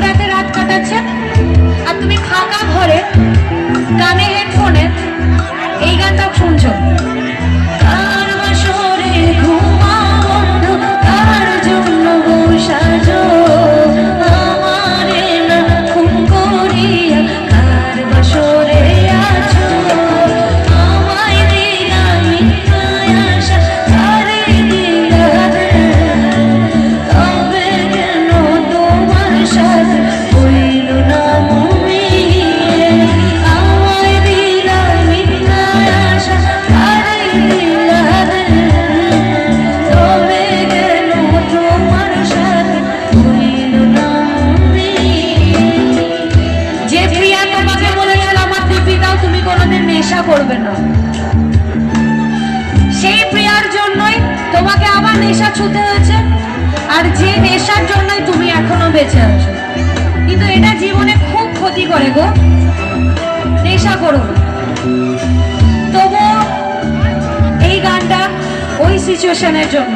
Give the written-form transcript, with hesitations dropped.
রাতে রাত কাটাচ্ছে আর তুমি ফাঁকা ঘরে কানে হেডফোনে এই গানটা শুনছো। করবে না, সেই প্রিয়ার জন্যই তোমাকে আবার নেশা ছুতে হয়েছে, আর যে নেশার জন্যই তুমি এখনো বেঁচে আছো। কিন্তু এটা জীবনে খুব ক্ষতি করে গো, নেশা করো। তবু এই গানটা ওই সিচুয়েশনের জন্য।